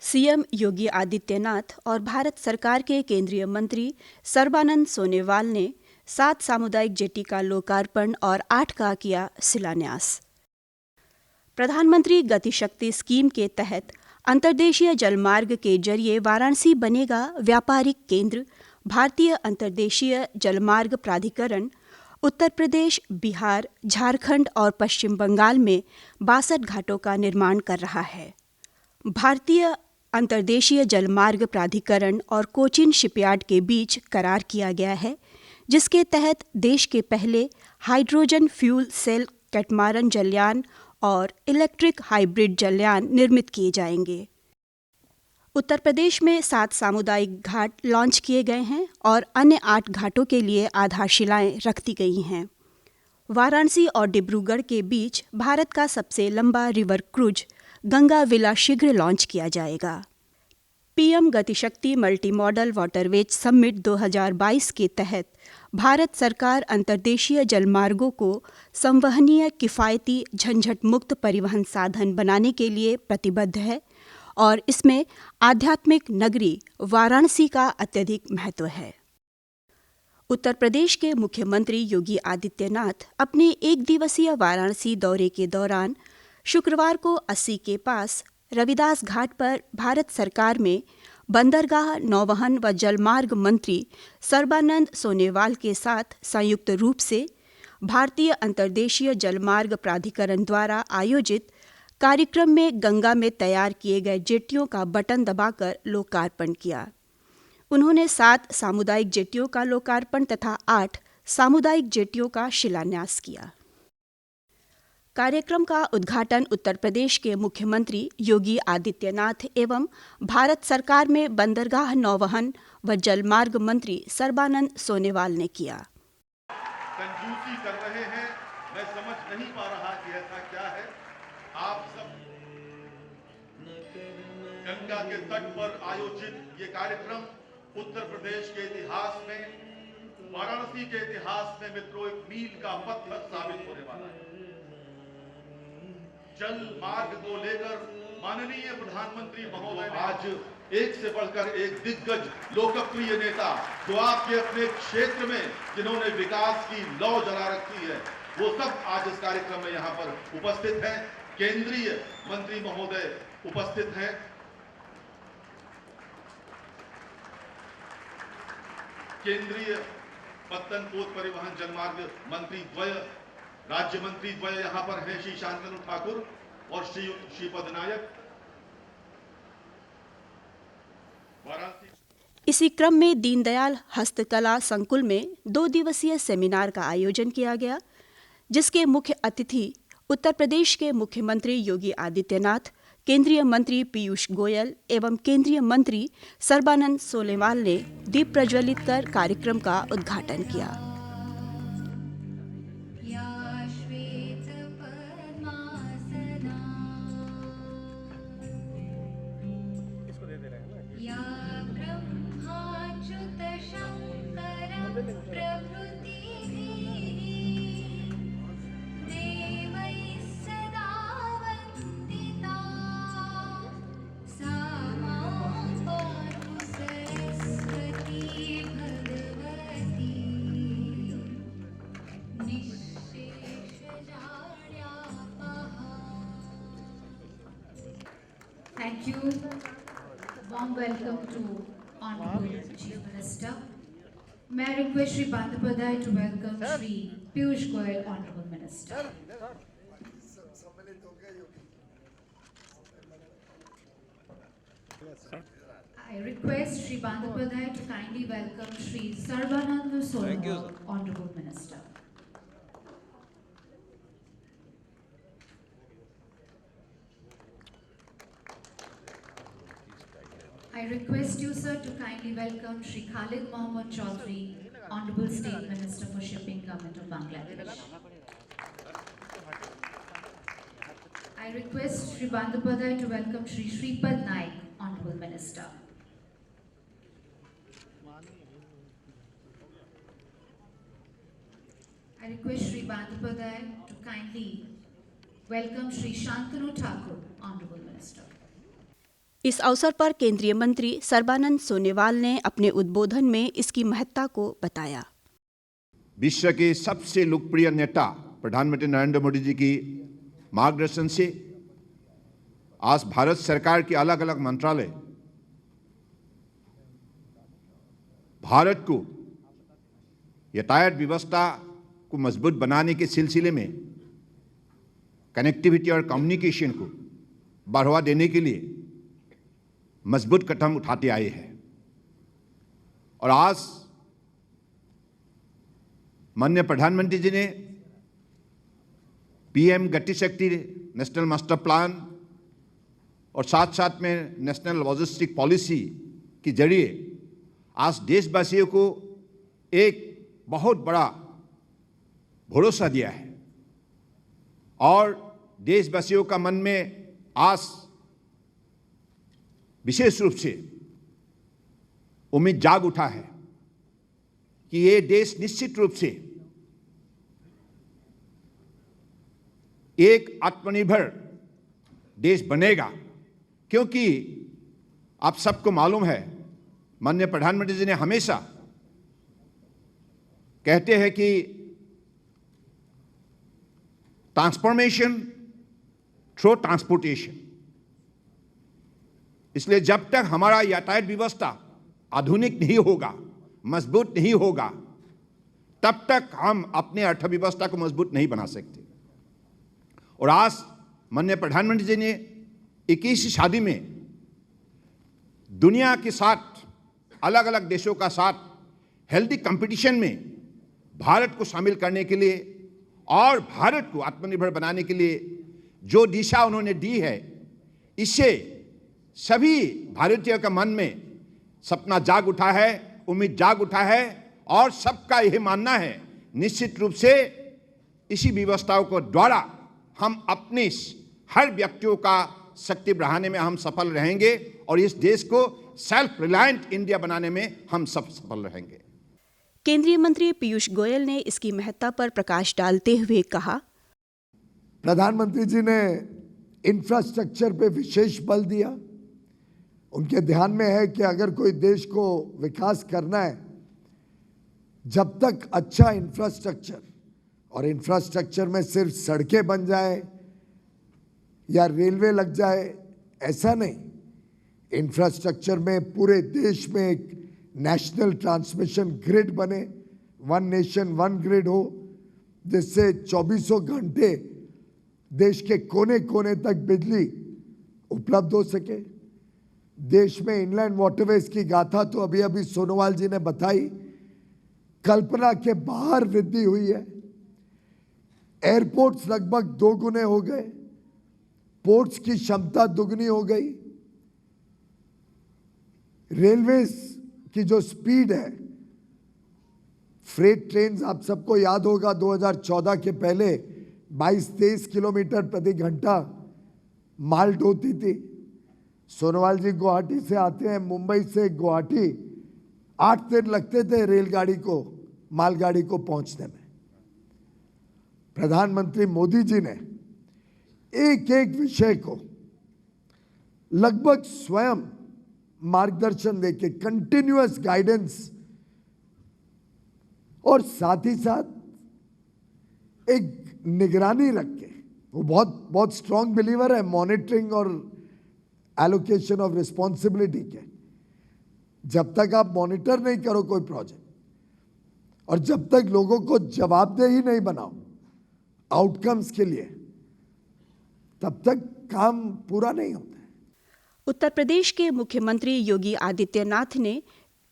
CM Yogi Adityanath और भारत सरकार के केंद्रीय मंत्री सर्बानंद सोनोवाल ने 7 सामुदायिक जेटी का लोकार्पण और 8 का किया शिलान्यास। प्रधानमंत्री गति शक्ति स्कीम के तहत अंतर्देशीय जलमार्ग के जरिए वाराणसी बनेगा व्यापारिक केंद्र। भारतीय अंतर्देशीय जलमार्ग प्राधिकरण उत्तर प्रदेश, बिहार, झारखंड और पश्चिम बंगाल में 62 घाटों का निर्माण कर रहा है। भारतीय अंतर्देशीय जलमार्ग प्राधिकरण और कोचिन शिपयार्ड के बीच करार किया गया है, जिसके तहत देश के पहले हाइड्रोजन फ्यूल सेल कैटमारन जलयान और इलेक्ट्रिक हाइब्रिड जलयान निर्मित किए जाएंगे। उत्तर प्रदेश में 7 सामुदायिक घाट लॉन्च किए गए हैं और अन्य 8 घाटों के लिए आधारशिलाएं रख दी गई हैं। वाराणसी और डिब्रूगढ़ के बीच भारत का सबसे लंबा रिवर क्रूज गंगा विला शीघ्र लॉन्च किया जाएगा। PM Gatishakti multi modal waterways summit 2022 के तहत भारत सरकार अंतर्देशीय जलमार्गों को संवहनीय, किफ़ायती, झंझट मुक्त परिवहन साधन बनाने के लिए प्रतिबद्ध है और इसमें आध्यात्मिक नगरी वाराणसी का अत्यधिक महत्व है। उत्तर प्रदेश के मुख्यमंत्री योगी आदित्यनाथ अपने 1 दिवसीय वाराणसी दौरे के दौरान शुक्रवार को अस्सी के पास रविदास घाट पर भारत सरकार में बंदरगाह, नौवहन व जलमार्ग मंत्री सर्बानंद सोनोवाल के साथ संयुक्त रूप से भारतीय अंतर्देशीय जलमार्ग प्राधिकरण द्वारा आयोजित कार्यक्रम में गंगा में तैयार किए गए जेटियों का बटन दबाकर लोकार्पण किया। उन्होंने 7 सामुदायिक जेटियों का लोकार्पण तथा 8 सामुदायिक जेटियों का शिलान्यास किया। कार्यक्रम का उद्घाटन उत्तर प्रदेश के मुख्यमंत्री योगी आदित्यनाथ एवं भारत सरकार में बंदरगाह, नौवहन व जलमार्ग मंत्री सर्बानंद सोनोवाल ने किया। कंजूसी कर रहे हैं, मैं समझ नहीं पा रहा कि ऐसा क्या है। आप सब गंगा के तट पर आयोजित ये कार्यक्रम उत्तर प्रदेश के इतिहास में, वाराणसी के इतिहास में मित्रों एक मील का पत्थर साबित होने वाला है। जल मार्ग को लेकर माननीय प्रधानमंत्री महोदय ने आज एक से बढ़कर एक दिग्गज लोकप्रिय नेता जो आपके अपने क्षेत्र में जिन्होंने विकास की लौ जला रखी है, वो सब आज इस कार्यक्रम में यहाँ पर उपस्थित हैं। केंद्रीय मंत्री महोदय उपस्थित हैं। केंद्रीय पत्तन पोत परिवहन जलमार्ग मंत्री द्वय, राज्य मंत्री द्वय यहाँ पर हैं, श्री शांतनु ठाकुर और श्रीपद नायक। इसी क्रम में दीनदयाल हस्तकला संकुल में 2 दिवसीय सेमिनार का आयोजन किया गया, जिसके मुख्य अतिथि उत्तर प्रदेश के मुख्यमंत्री योगी आदित्यनाथ, केंद्रीय मंत्री पीयूष गोयल एवं केंद्रीय मंत्री सर्बानंद सोनोवाल ने दीप प्रज्वलित कर कार्यक्रम का उद्घाटन किया। Thank you. Warm welcome to Honorable Chief Minister. May I request Shri Bandyopadhyay to welcome Shri Piyush Goyal, Honorable Minister. I request Shri Bandyopadhyay to kindly welcome Shri Sarbanand Sonowal, Honorable Minister. I request you, sir, to kindly welcome Shri Khalid Mohammed Chaudhary, Honorable State Minister for Shipping, Government of Bangladesh. I request Shri Bandyopadhyay to welcome Shri Shripad Naik, Honorable Minister. I request Shri Bandyopadhyay to kindly welcome Shri Shantanu Thakur, Honorable Minister. इस अवसर पर केंद्रीय मंत्री सर्बानंद सोनोवाल ने अपने उद्बोधन में इसकी महत्ता को बताया। विश्व के सबसे लोकप्रिय नेता प्रधानमंत्री नरेंद्र मोदी जी की मार्गदर्शन से आज भारत सरकार के अलग अलग मंत्रालय भारत को यातायात व्यवस्था को मजबूत बनाने के सिलसिले में कनेक्टिविटी और कम्युनिकेशन को बढ़ावा देने के लिए मजबूत कदम उठाते आए हैं। और आज माननीय प्रधानमंत्री जी ने पीएम गति शक्ति नेशनल मास्टर प्लान और साथ साथ में नेशनल लॉजिस्टिक पॉलिसी के जरिए आज देशवासियों को एक बहुत बड़ा भरोसा दिया है और देशवासियों का मन में आस विशेष रूप से उम्मीद जाग उठा है कि ये देश निश्चित रूप से एक आत्मनिर्भर देश बनेगा, क्योंकि आप सबको मालूम है माननीय प्रधानमंत्री जी ने हमेशा कहते हैं कि ट्रांसफॉर्मेशन थ्रू ट्रांसपोर्टेशन। इसलिए जब तक हमारा यातायात व्यवस्था आधुनिक नहीं होगा, मजबूत नहीं होगा, तब तक हम अपने अर्थव्यवस्था को मजबूत नहीं बना सकते। और आज माननीय प्रधानमंत्री जी ने 21वीं सदी में दुनिया के साथ अलग अलग देशों का साथ हेल्दी कंपटीशन में भारत को शामिल करने के लिए और भारत को आत्मनिर्भर बनाने के लिए जो दिशा उन्होंने दी है, इससे सभी भारतीयों के मन में सपना जाग उठा है, उम्मीद जाग उठा है और सबका यह मानना है निश्चित रूप से इसी व्यवस्थाओं को द्वारा हम अपने हर व्यक्तियों का शक्ति बढ़ाने में हम सफल रहेंगे और इस देश को सेल्फ रिलायंट इंडिया बनाने में हम सब सफल रहेंगे। केंद्रीय मंत्री पीयूष गोयल ने इसकी महत्ता पर प्रकाश डालते हुए कहा, प्रधानमंत्री जी ने इंफ्रास्ट्रक्चर पे विशेष बल दिया। उनके ध्यान में है कि अगर कोई देश को विकास करना है, जब तक अच्छा इंफ्रास्ट्रक्चर, और इंफ्रास्ट्रक्चर में सिर्फ सड़कें बन जाए या रेलवे लग जाए ऐसा नहीं, इंफ्रास्ट्रक्चर में पूरे देश में एक नेशनल ट्रांसमिशन ग्रिड बने, वन नेशन वन ग्रिड हो, जिससे 24 घंटे देश के कोने कोने तक बिजली उपलब्ध हो सके। देश में इनलैंड वाटरवेज की गाथा तो अभी अभी सोनोवाल जी ने बताई, कल्पना के बाहर वृद्धि हुई है। एयरपोर्ट्स लगभग 2 गुने हो गए, पोर्ट्स की क्षमता दुगनी हो गई, रेलवेज की जो स्पीड है, फ्रेट ट्रेन्स आप सबको याद होगा 2014 के पहले 22-23 किलोमीटर प्रति घंटा माल ढोती थी। सोनोवाल जी गुवाहाटी से आते हैं, मुंबई से गुवाहाटी 8 दिन लगते थे रेलगाड़ी को, मालगाड़ी को पहुंचने में। प्रधानमंत्री मोदी जी ने एक एक विषय को लगभग स्वयं मार्गदर्शन देके, कंटिन्यूअस गाइडेंस, और साथ ही साथ एक निगरानी रख के, वो बहुत स्ट्रांग बिलीवर है मॉनिटरिंग और एलोकेशन ऑफ रिस्पॉन्सिबिलिटी के। जब तक आप मॉनिटर नहीं करो कोई प्रोजेक्ट और जब तक लोगों को जवाबदेही नहीं बनाओ आउटकम्स के लिए, तब तक काम पूरा नहीं होता है। उत्तर प्रदेश के मुख्यमंत्री योगी आदित्यनाथ ने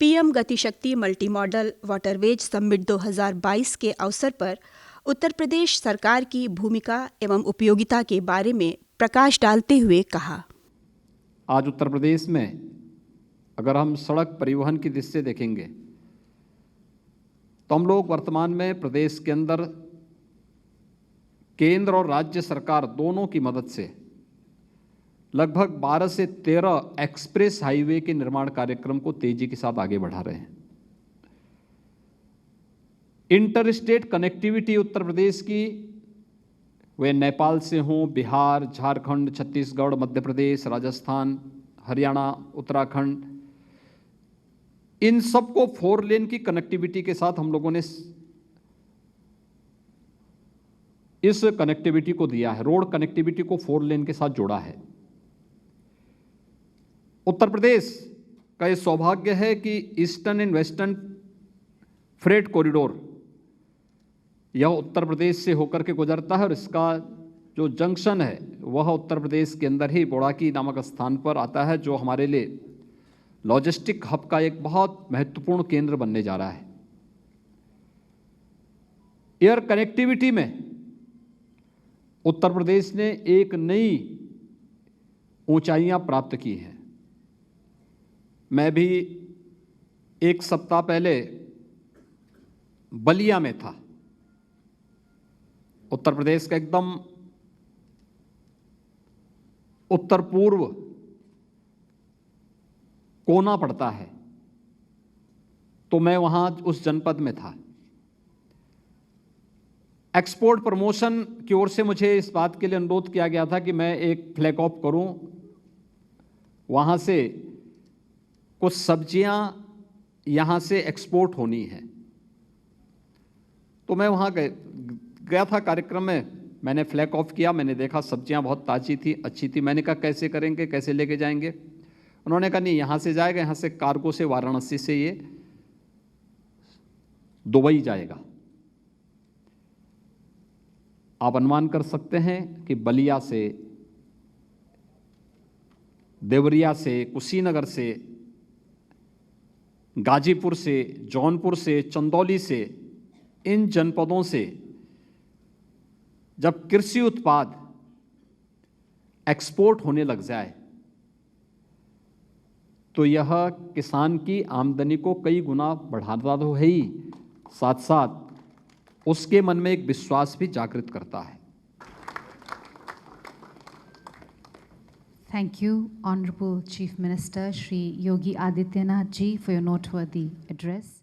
PM Gatishakti multi modal waterways summit 2022 के अवसर पर उत्तर प्रदेश सरकार की भूमिका एवं उपयोगिता के बारे में प्रकाश डालते हुए कहा, आज उत्तर प्रदेश में अगर हम सड़क परिवहन की दृष्टि से देखेंगे तो हम लोग वर्तमान में प्रदेश के अंदर केंद्र और राज्य सरकार दोनों की मदद से लगभग 12 से 13 एक्सप्रेस हाईवे के निर्माण कार्यक्रम को तेजी के साथ आगे बढ़ा रहे हैं। Inter state connectivity Uttar Pradesh की, वे नेपाल से हों, बिहार, झारखंड, छत्तीसगढ़, मध्य प्रदेश, राजस्थान, हरियाणा, उत्तराखंड, इन सबको 4 लेन की कनेक्टिविटी के साथ हम लोगों ने इस कनेक्टिविटी को दिया है। रोड कनेक्टिविटी को 4 लेन के साथ जोड़ा है। उत्तर प्रदेश का ये सौभाग्य है कि eastern and western freight corridor यह उत्तर प्रदेश से होकर के गुजरता है और इसका जो जंक्शन है वह उत्तर प्रदेश के अंदर ही बोड़ाकी नामक स्थान पर आता है, जो हमारे लिए लॉजिस्टिक हब का एक बहुत महत्वपूर्ण केंद्र बनने जा रहा है। एयर कनेक्टिविटी में उत्तर प्रदेश ने एक नई ऊंचाइयां प्राप्त की हैं। मैं भी 1 सप्ताह पहले बलिया में था। उत्तर प्रदेश का एकदम उत्तर पूर्व कोना पड़ता है, तो मैं वहां उस जनपद में था। एक्सपोर्ट प्रमोशन की ओर से मुझे इस बात के लिए अनुरोध किया गया था कि मैं एक फ्लैग ऑफ करूं, वहां से कुछ सब्जियां यहां से एक्सपोर्ट होनी है। तो मैं वहां गया था कार्यक्रम में, मैंने फ्लैग ऑफ किया, मैंने देखा सब्जियां बहुत ताज़ी थी, अच्छी थी। मैंने कहा कैसे करेंगे, कैसे लेके जाएंगे? उन्होंने कहा नहीं, यहाँ से जाएगा, यहाँ से कार्गो से वाराणसी से ये दुबई जाएगा। आप अनुमान कर सकते हैं कि बलिया से, देवरिया से, कुशीनगर से, गाजीपुर से, जौनपुर से, चंदौली से, इन जनपदों से जब कृषि उत्पाद एक्सपोर्ट होने लग जाए तो यह किसान की आमदनी को कई गुना बढ़ाता तो है ही, साथ साथ उसके मन में एक विश्वास भी जागृत करता है। Thank you, Honorable Chief Minister Shri Yogi Adityanath ji, for your noteworthy address.